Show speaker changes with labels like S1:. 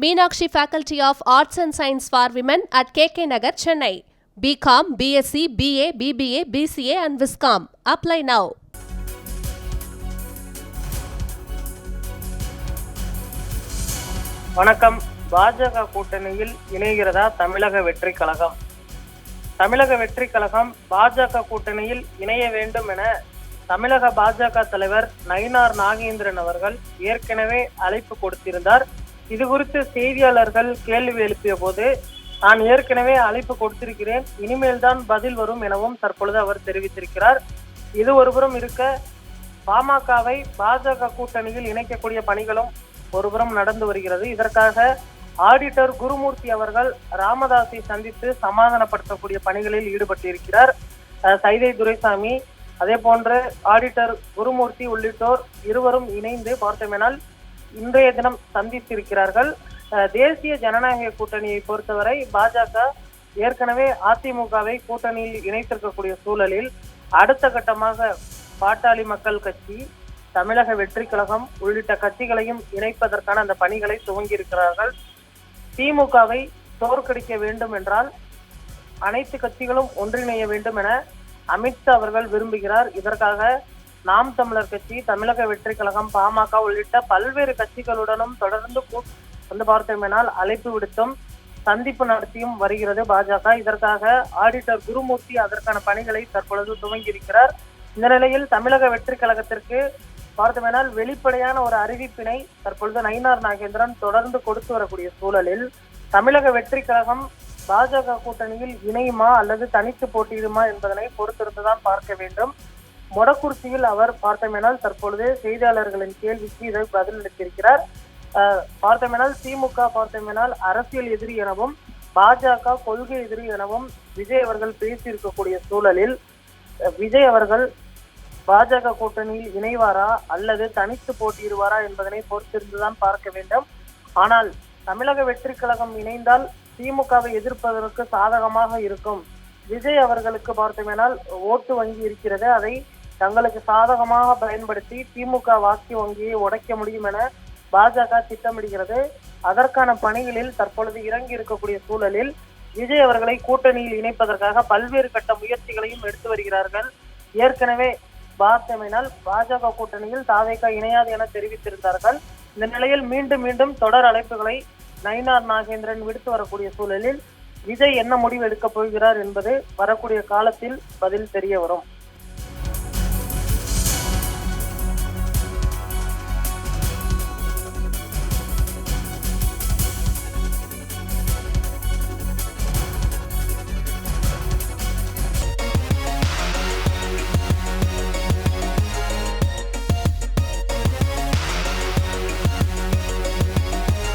S1: Meenakshi Faculty of Arts and Science for Women at KK Nagar, Chennai. BCom, BSc, BA, BBA, BCA and Viscom. Apply now.
S2: வணக்கம். பாஜக கூட்டணியில் இணைகிறதா தமிழக வெற்றி கழகம்? தமிழக வெற்றி கழகம் பாஜக கூட்டணியில் இணைய வேண்டும் என தமிழக பாஜக தலைவர் நயினார் நாகேந்திரன் அவர்கள் ஏற்கனவே அழைப்பு கொடுத்திருந்தார். இது குறித்து செய்தியாளர்கள் கேள்வி எழுப்பிய போது நான் ஏற்கனவே அழைப்பு கொடுத்திருக்கிறேன், இனிமேல் தான் பதில் வரும் எனவும் தற்பொழுது அவர் தெரிவித்திருக்கிறார். இது ஒருபுறம் இருக்க, பாமகவை பாஜக கூட்டணியில் இணைக்கக்கூடிய பணிகளும் ஒருபுறம் நடந்து வருகிறது. இதற்காக ஆடிட்டர் குருமூர்த்தி அவர்கள் ராமதாஸை சந்தித்து சமாதானப்படுத்தக்கூடிய பணிகளில் ஈடுபட்டிருக்கிறார். சைதை துரைசாமி, அதே போன்று ஆடிட்டர் குருமூர்த்தி உள்ளிட்டோர் இருவரும் இணைந்து பார்த்தோமேனால் இன்றைய தினம் சந்தித்திருக்கிறார்கள். தேசிய ஜனநாயக கூட்டணியை பொறுத்தவரை பாஜக ஏற்கனவே அதிமுகவை கூட்டணியில் இணைத்திருக்கக்கூடிய சூழலில் அடுத்த கட்டமாக பாட்டாளி மக்கள் கட்சி, தமிழக வெற்றி கழகம் உள்ளிட்ட கட்சிகளையும் இணைப்பதற்கான அந்த பணிகளை துவங்கி இருக்கிறார்கள். திமுகவை தோற்கடிக்க வேண்டும் என்றால் அனைத்து கட்சிகளும் ஒன்றிணைய வேண்டும் என அமித்ஷா அவர்கள் விரும்புகிறார். இதற்காக நாம் தமிழர் கட்சி, தமிழக வெற்றி கழகம், பாமக உள்ளிட்ட பல்வேறு கட்சிகளுடனும் தொடர்ந்து பார்த்தோமேனால் அழைப்பு விடுத்தும் சந்திப்பு நடத்தியும் வருகிறது பாஜக. இதற்காக ஆடிட்டர் குருமூர்த்தி அதற்கான பணிகளை தற்பொழுது துவங்கி இருக்கிறார். இந்த நிலையில் தமிழக வெற்றி கழகத்திற்கு பார்த்தோமேனால் வெளிப்படையான ஒரு அறிவிப்பினை தற்பொழுது நயினார் நாகேந்திரன் தொடர்ந்து கொடுத்து வரக்கூடிய சூழலில் தமிழக வெற்றி கழகம் பாஜக கூட்டணியில் இணையுமா அல்லது தனித்து போட்டியிடுமா என்பதனை பொறுத்திருந்துதான் பார்க்க வேண்டும். மொடக்குறிச்சியில் அவர் பார்த்தோமேனால் தற்பொழுது செய்தியாளர்களின் கேள்விக்கு இதை பதிலளித்திருக்கிறார். பார்த்தோமேனால் திமுக பார்த்தோமேனால் அரசியல் எதிரி எனவும் பாஜக கொள்கை எதிரி எனவும் விஜய் அவர்கள் பேசியிருக்கக்கூடிய சூழலில் விஜய் அவர்கள் பாஜக கூட்டணியில் இணைவாரா அல்லது தனித்து போட்டியிடுவாரா என்பதனை பொறுத்திருந்துதான் பார்க்க வேண்டும். ஆனால் தமிழக வெற்றி கழகம் இணைந்தால் திமுகவை எதிர்ப்பதற்கு சாதகமாக இருக்கும். விஜய் அவர்களுக்கு பார்த்தோமேனால் ஓட்டு வங்கி இருக்கிறது, அதை தங்களுக்கு சாதகமாக பயன்படுத்தி திமுக வாக்கு வங்கியை உடைக்க முடியும் என பாஜக திட்டமிடுகிறது. அதற்கான பணிகளில் தற்பொழுது இறங்கி இருக்கக்கூடிய சூழலில் விஜய் அவர்களை கூட்டணியில் இணைப்பதற்காக பல்வேறு கட்ட முயற்சிகளையும் எடுத்து வருகிறார்கள். ஏற்கனவே பார்த்தோமேனால் பாஜக கூட்டணியில் தாவேகா இணையாது என தெரிவித்திருந்தார்கள். இந்த நிலையில் மீண்டும் தொடர் அழைப்புகளை நயினார் நாகேந்திரன் விடுத்து வரக்கூடிய சூழலில் விஜய் என்ன முடிவு எடுக்கப் போகிறார் என்பது வரக்கூடிய காலத்தில் பதில் தெரிய வரும்.